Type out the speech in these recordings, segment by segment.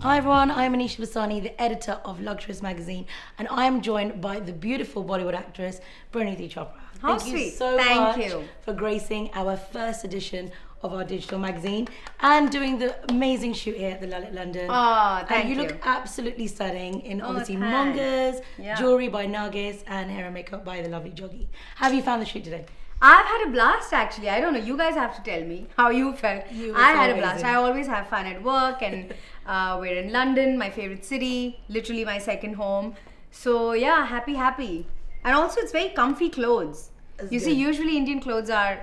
Hi everyone, I'm Anisha Vasani, the editor of Luxurist Magazine, and I am joined by the beautiful Bollywood actress Parineeti Chopra. How Thank you sweet. so Thank much you. for gracing our first edition of our digital magazine and doing the amazing shoot here at the Lalit London. Oh, thank and you. you. Look absolutely stunning in obviously thanks. mongas, Yeah. jewelry by Nargis, and hair and makeup by the lovely Joggy. How have you found the shoot today? I've had a blast actually. I don't know. You guys have to tell me how you felt. You were I so had a blast. amazing. I always have fun at work, and we're in London, my favorite city, literally my second home. So yeah, happy. And also, it's very comfy clothes. That's You see, good. usually Indian clothes are,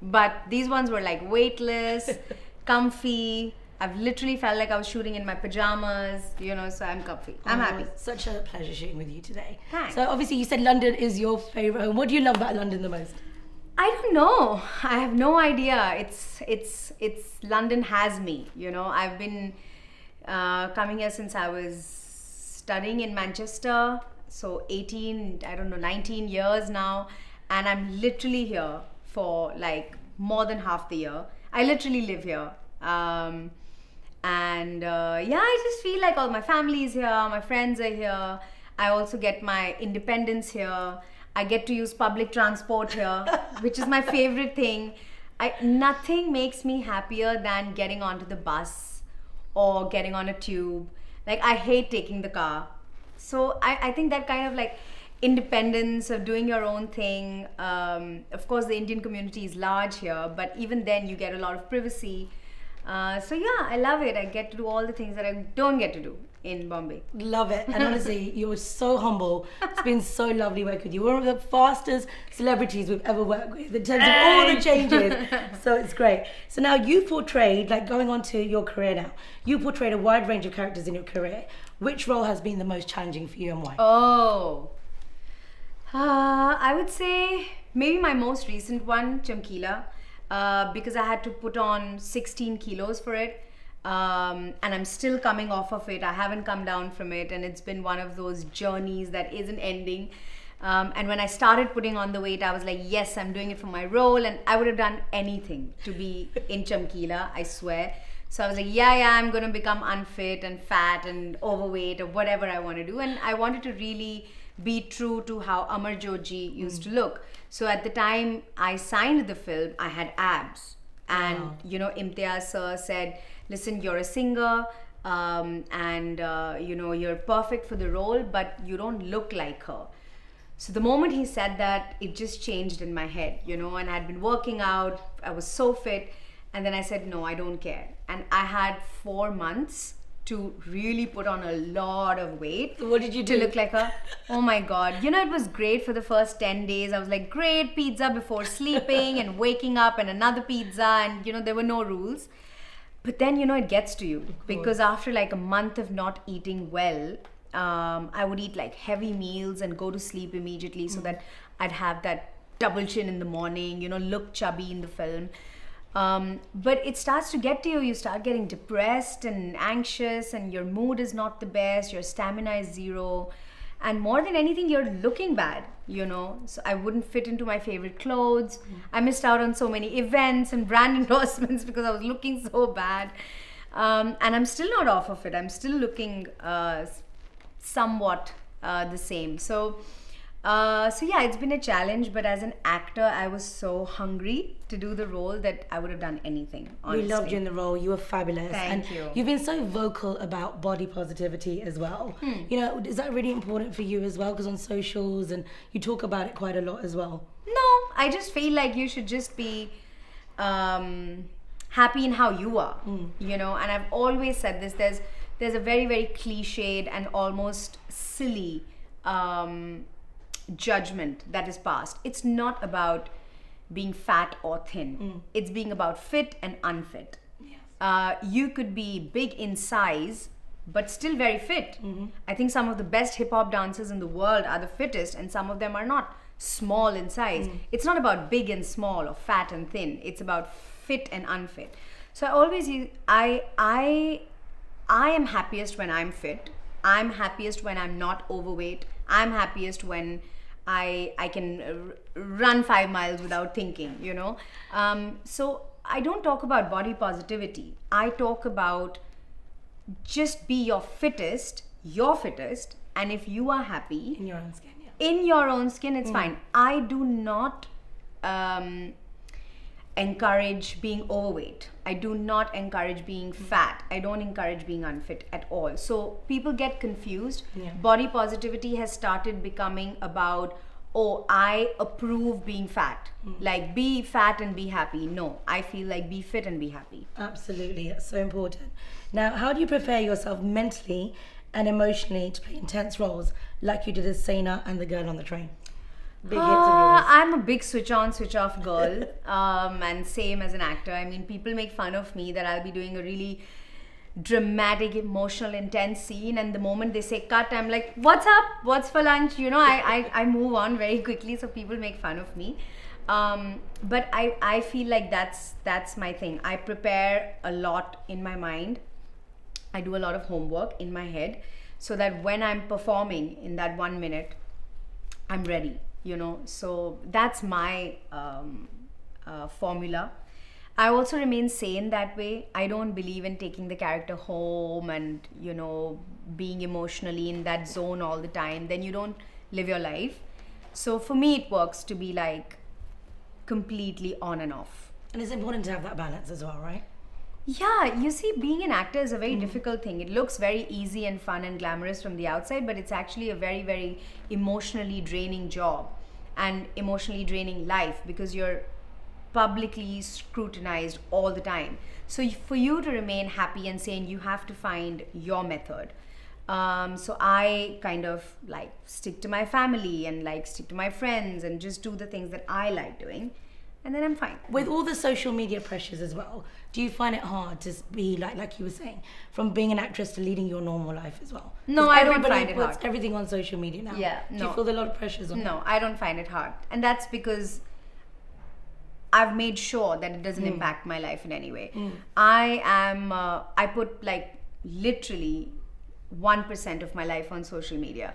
but these ones were like weightless, comfy. I've literally felt like I was shooting in my pajamas, so I'm comfy. I'm Oh, happy. it's such a pleasure shooting with you today. Thanks. So obviously you said London is your favourite home. What do you love about London the most? I don't know. I have no idea. It's London has me. I've been coming here since I was studying in Manchester. So 19 years now, and I'm literally here for like more than half the year. I literally live here. I just feel like all my family is here, my friends are here. I also get my independence here. I get to use public transport here, which is my favorite thing. Nothing makes me happier than getting onto the bus or getting on a tube. Like, I hate taking the car. So I think that kind of like independence of doing your own thing. Of course, the Indian community is large here, but even then you get a lot of privacy. I love it. I get to do all the things that I don't get to do in Bombay. Love it. And honestly, you're so humble. It's been so lovely working with you. One of the fastest celebrities we've ever worked with in terms of all the changes. So it's great. So now you portrayed, like going on to your career now, you portrayed a wide range of characters in your career. Which role has been the most challenging for you and why? I would say maybe my most recent one, Chamkila, because I had to put on 16 kilos for it. And I'm still coming off of it. I haven't come down from it, and it's been one of those journeys that isn't ending. And when I started putting on the weight, I was like, yes, I'm doing it for my role, and I would have done anything to be in Chamkila, I swear. So I was like, yeah, I'm going to become unfit and fat and overweight or whatever I want to do. And I wanted to really be true to how Amar Joji used to look. So at the time I signed the film, I had abs. And, Imtiaz sir said, listen, you're a singer you're perfect for the role, but you don't look like her. So the moment he said that, it just changed in my head, and I'd been working out. I was so fit. And then I said, no, I don't care. And I had 4 months to really put on a lot of weight. What did you do? To look like her. Oh my God. It was great for the first 10 days. I was like, great, pizza before sleeping and waking up and another pizza. And, there were no rules. But then, it gets to you. Because after like a month of not eating well, I would eat like heavy meals and go to sleep immediately so that I'd have that double chin in the morning, look chubby in the film. But it starts to get to you. You start getting depressed and anxious, and your mood is not the best. Your stamina is zero. And more than anything, you're looking bad, So I wouldn't fit into my favorite clothes. I missed out on so many events and brand endorsements because I was looking so bad. And I'm still not off of it. I'm still looking somewhat the same. So yeah, it's been a challenge, but as an actor, I was so hungry to do the role that I would have done anything, honestly. We loved you in the role. You were fabulous. Thank you. You've been so vocal about body positivity as well. Is that really important for you as well? Because on socials and you talk about it quite a lot as well. No, I just feel like you should just be happy in how you are, and I've always said this. There's a very, very cliched and almost silly judgment that is passed. It's not about being fat or thin. It's being about fit and unfit. Yes. You could be big in size but still very fit. I think some of the best hip-hop dancers in the world are the fittest, and some of them are not small in size. It's not about big and small or fat and thin. It's about fit and unfit. So I am happiest when I'm fit. I'm happiest when I'm not overweight. I'm happiest when I can run 5 miles without thinking, So I don't talk about body positivity. I talk about just be your fittest, and if you are happy In your own skin, yeah. in your own skin, it's fine. I do not encourage being overweight. I do not encourage being fat. I don't encourage being unfit at all. So people get confused. Yeah. Body positivity has started becoming about, oh, I approve being fat. Like, be fat and be happy. No, I feel like be fit and be happy. Absolutely, that's so important. Now, how do you prepare yourself mentally and emotionally to play intense roles like you did as Saina and the girl on the train? Big hits of yours. I'm a big switch on, switch off girl, and same as an actor. I mean, people make fun of me that I'll be doing a really dramatic, emotional, intense scene, and the moment they say cut, I'm like, what's up? What's for lunch? You know, I move on very quickly, so people make fun of me. But I feel like that's my thing. I prepare a lot in my mind. I do a lot of homework in my head so that when I'm performing in that 1 minute, I'm ready, you know. So that's my formula. I also remain sane that way. I don't believe in taking the character home and, you know, being emotionally in that zone all the time. Then you don't live your life. So for me, it works to be like completely on and off. And it's important to have that balance as well, right? Yeah, you see, being an actor is a very difficult thing. It looks very easy and fun and glamorous from the outside, but it's actually a very, very emotionally draining job and emotionally draining life because you're publicly scrutinized all the time. So for you to remain happy and sane, you have to find your method. So I kind of like stick to my family and like stick to my friends and just do the things that I like doing. And then I'm fine. With all the social media pressures as well, do you find it hard to be like you were saying, from being an actress to leading your normal life as well? No, 'Cause I don't everybody find it puts hard. everything on social media now. Yeah, Do no. you feel a lot of pressures on No, I don't find it hard. And that's because I've made sure that it doesn't impact my life in any way. I put like literally 1% of my life on social media.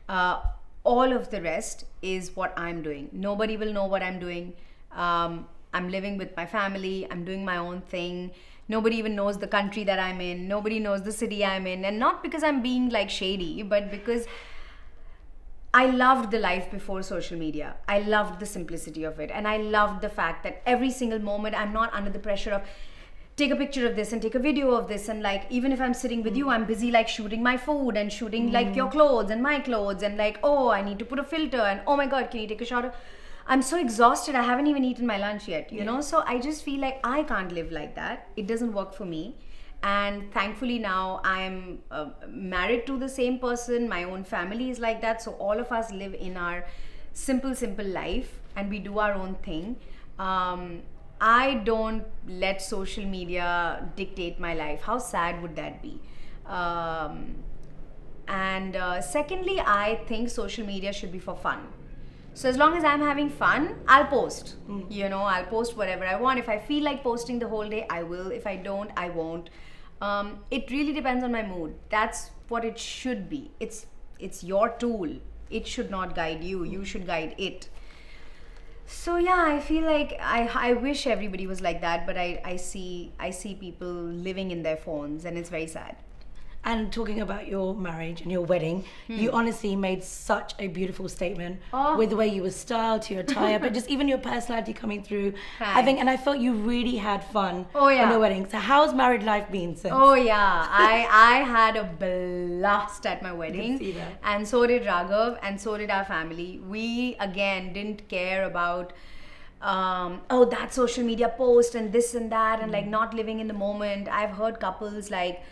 All of the rest is what I'm doing. Nobody will know what I'm doing. I'm living with my family. I'm doing my own thing. Nobody even knows the country that I'm in. Nobody knows the city I'm in. And not because I'm being like shady, but because I loved the life before social media. I loved the simplicity of it. And I loved the fact that every single moment I'm not under the pressure of take a picture of this and take a video of this. And like, even if I'm sitting with you, I'm busy like shooting my food and shooting like your clothes and my clothes. And like, oh, I need to put a filter. And oh my God, can you take a shot of... I'm so exhausted. I haven't even eaten my lunch yet, you know? So I just feel like I can't live like that. It doesn't work for me. And thankfully now I'm married to the same person. My own family is like that. So all of us live in our simple life and we do our own thing. I don't let social media dictate my life. How sad would that be? Secondly, I think social media should be for fun. So as long as I'm having fun, I'll post. You know, I'll post whatever I want. If I feel like posting the whole day, I will. If I don't, I won't. It really depends on my mood. That's what it should be. It's your tool. It should not guide you. You should guide it. So yeah, I feel like I wish everybody was like that, but I see people living in their phones and it's very sad. And talking about your marriage and your wedding, you honestly made such a beautiful statement with the way you were styled, to your attire, but just even your personality coming through. And I felt you really had fun on your wedding. So how's married life been since? Oh yeah, I had a blast at my wedding. I can see that. And so did Raghav and so did our family. We again didn't care about that social media post and this and that and like not living in the moment. I've heard couples like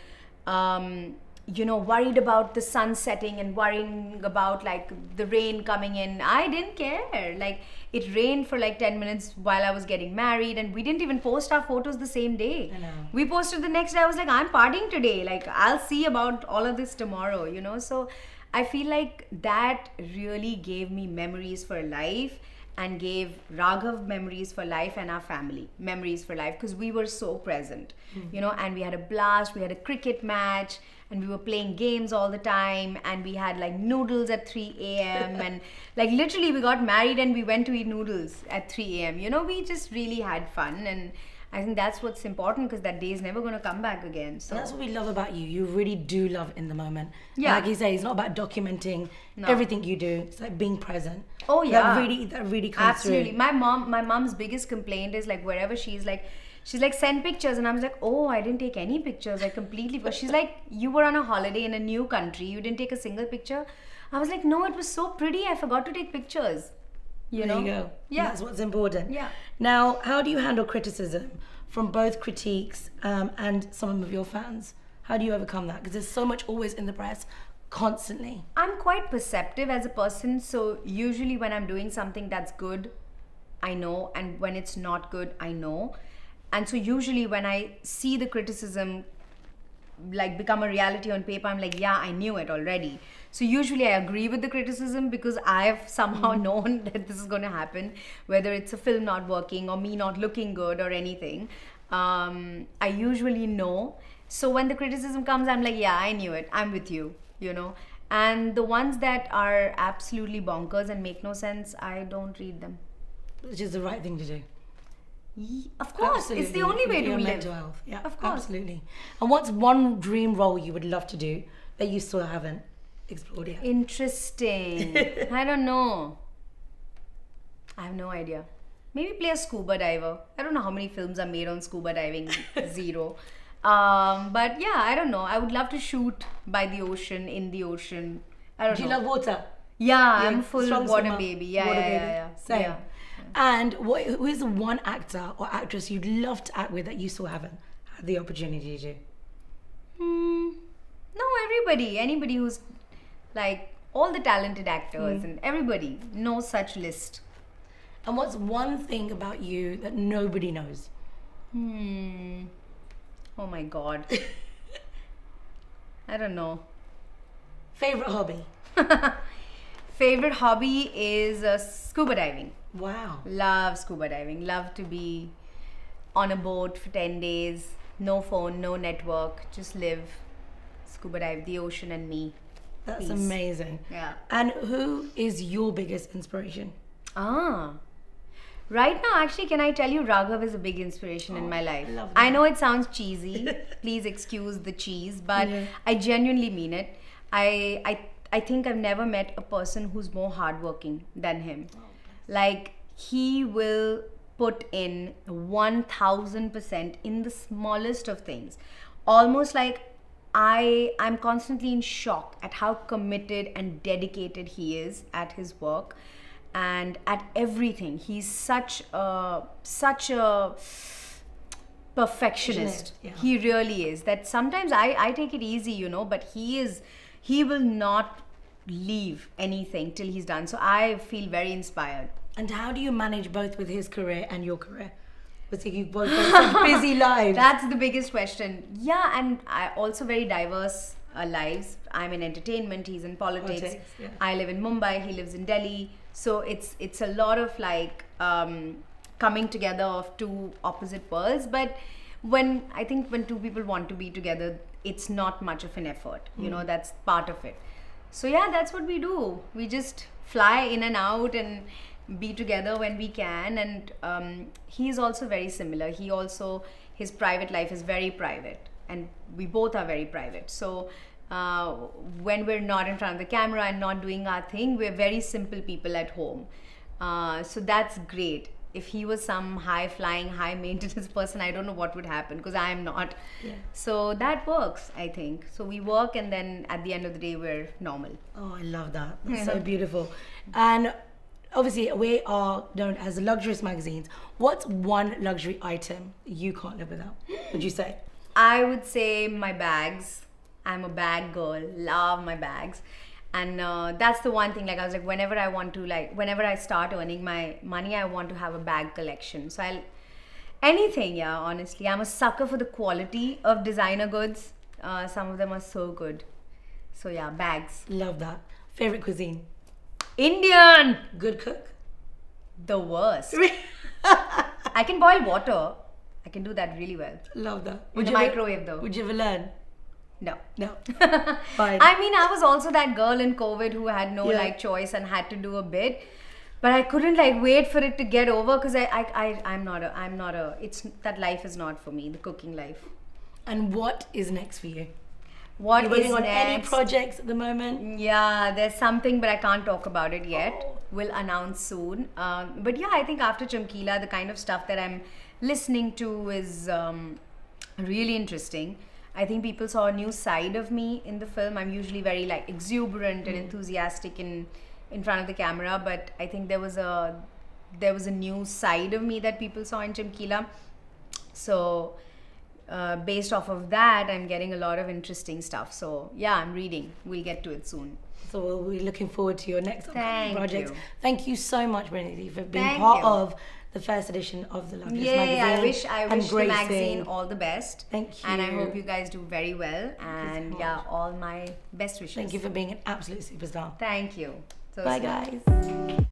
worried about the sun setting and worrying about like the rain coming in. I didn't care. Like it rained for like 10 minutes while I was getting married and we didn't even post our photos the same day. I know. We posted the next day. I was like, I'm partying today. Like I'll see about all of this tomorrow, you know? So I feel like that really gave me memories for life and gave Raghav memories for life and our family memories for life because we were so present, you know, and we had a blast. We had a cricket match and we were playing games all the time and we had like noodles at 3 a.m. and like literally we got married and we went to eat noodles at 3 a.m. You know, we just really had fun and I think that's what's important, because that day is never going to come back again. So And that's what we love about you. You really do love in the moment. Yeah. And like you say, it's not about documenting everything you do. It's like being present. Oh, yeah. That really comes absolutely. through. My mom's biggest complaint is like, wherever she's like, send pictures, and I was like, oh, I didn't take any pictures. I completely forgot. She's like, you were on a holiday in a new country, you didn't take a single picture. I was like, no, it was so pretty, I forgot to take pictures. There you go. Yeah. That's what's important. Yeah. Now, how do you handle criticism from both critiques and some of your fans? How do you overcome that? Because there's so much always in the press, constantly. I'm quite perceptive as a person, so usually when I'm doing something that's good, I know, and when it's not good, I know. And so usually when I see the criticism like become a reality on paper, I'm like, yeah, I knew it already. So usually I agree with the criticism, because I've somehow known that this is going to happen, whether it's a film not working or me not looking good or anything. I usually know. So when the criticism comes, I'm like, yeah, I knew it. I'm with you, you know. And the ones that are absolutely bonkers and make no sense, I don't read them. Which is the right thing to do. Of course, it's the only way For to your live. mental health. Yeah, Of course. absolutely. And what's one dream role you would love to do that you still haven't explored yet? Interesting. I don't know. I have no idea. Maybe play a scuba diver. I don't know how many films are made on scuba diving. Zero. But yeah, I don't know. I would love to shoot by the ocean, in the ocean. I don't Do know. you love water? Yeah, I'm full strong water swimmer. baby. Yeah, Water yeah, baby. yeah. Same. Yeah. And who is the one actor or actress you'd love to act with that you still haven't had the opportunity to? No, everybody. Anybody who's like all the talented actors and everybody. No such list. And what's one thing about you that nobody knows? Oh my God. I don't know. Favorite hobby? Favorite hobby is scuba diving. Wow. Love scuba diving. Love to be on a boat for 10 days. No phone, no network. Just live, scuba dive, the ocean and me. That's Peace. amazing. Yeah. And who is your biggest inspiration? Right now, actually, can I tell you, Raghav is a big inspiration in my life. I love I that. know it sounds cheesy. Please excuse the cheese, but Yeah. I genuinely mean it. I think I've never met a person who's more hardworking than him. Like, he will put in 1000% in the smallest of things. Almost like I'm constantly in shock at how committed and dedicated he is at his work and at everything. He's such a perfectionist. Yeah. He really is. That sometimes I take it easy, you know, but he will not leave anything till he's done. So I feel very inspired. And how do you manage both with his career and your career? Because you both have such busy lives. That's the biggest question. Yeah, and I also very diverse lives. I'm in entertainment, he's in politics. Yeah. I live in Mumbai, he lives in Delhi. So it's a lot of like coming together of two opposite worlds. But when two people want to be together, it's not much of an effort. You know, that's part of it. So yeah, that's what we do. We just fly in and out and be together when we can. And he's also very similar. His private life is very private, and we both are very private. So when we're not in front of the camera and not doing our thing, we're very simple people at home. So that's great. If he was some high-flying, high-maintenance person, I don't know what would happen, because I am not. Yeah. So that works, I think. So we work, and then at the end of the day, we're normal. Oh, I love that. That's so beautiful. And obviously, we are known as Luxurist Magazines. What's one luxury item you can't live without, would you say? I would say my bags. I'm a bag girl. Love my bags. And that's the one thing, like I was like, whenever I start earning my money, I want to have a bag collection. So anything, yeah, honestly. I'm a sucker for the quality of designer goods. Some of them are so good. So yeah, bags. Love that. Favorite cuisine? Indian! Good cook? The worst. I can boil water. I can do that really well. Love that. In the microwave though. Would you ever learn? No. No. Fine. I mean, I was also that girl in COVID who had no Yeah. choice and had to do a bit. But I couldn't like wait for it to get over because that life is not for me, the cooking life. And what is next for you? What You're working is on next? any projects at the moment? Yeah, there's something, but I can't talk about it yet. Oh. We'll announce soon. But yeah, I think after Chamkila, the kind of stuff that I'm listening to is really interesting. I think people saw a new side of me in the film. I'm usually very like exuberant and enthusiastic in front of the camera, but I think there was a new side of me that people saw in Chamkila. So based off of that, I'm getting a lot of interesting stuff. So yeah, I'm reading. We'll get to it soon. So we're looking forward to your next upcoming projects. you. Thank you so much, Parineeti, for being Thank part you. of the first edition of the Luxurist Yay, Magazine. I and wish the magazine all the best. Thank you. And I hope you guys do very well. And so yeah, much. all my best wishes. Thank you for being an absolute superstar. Thank you. So Bye, sweet. guys.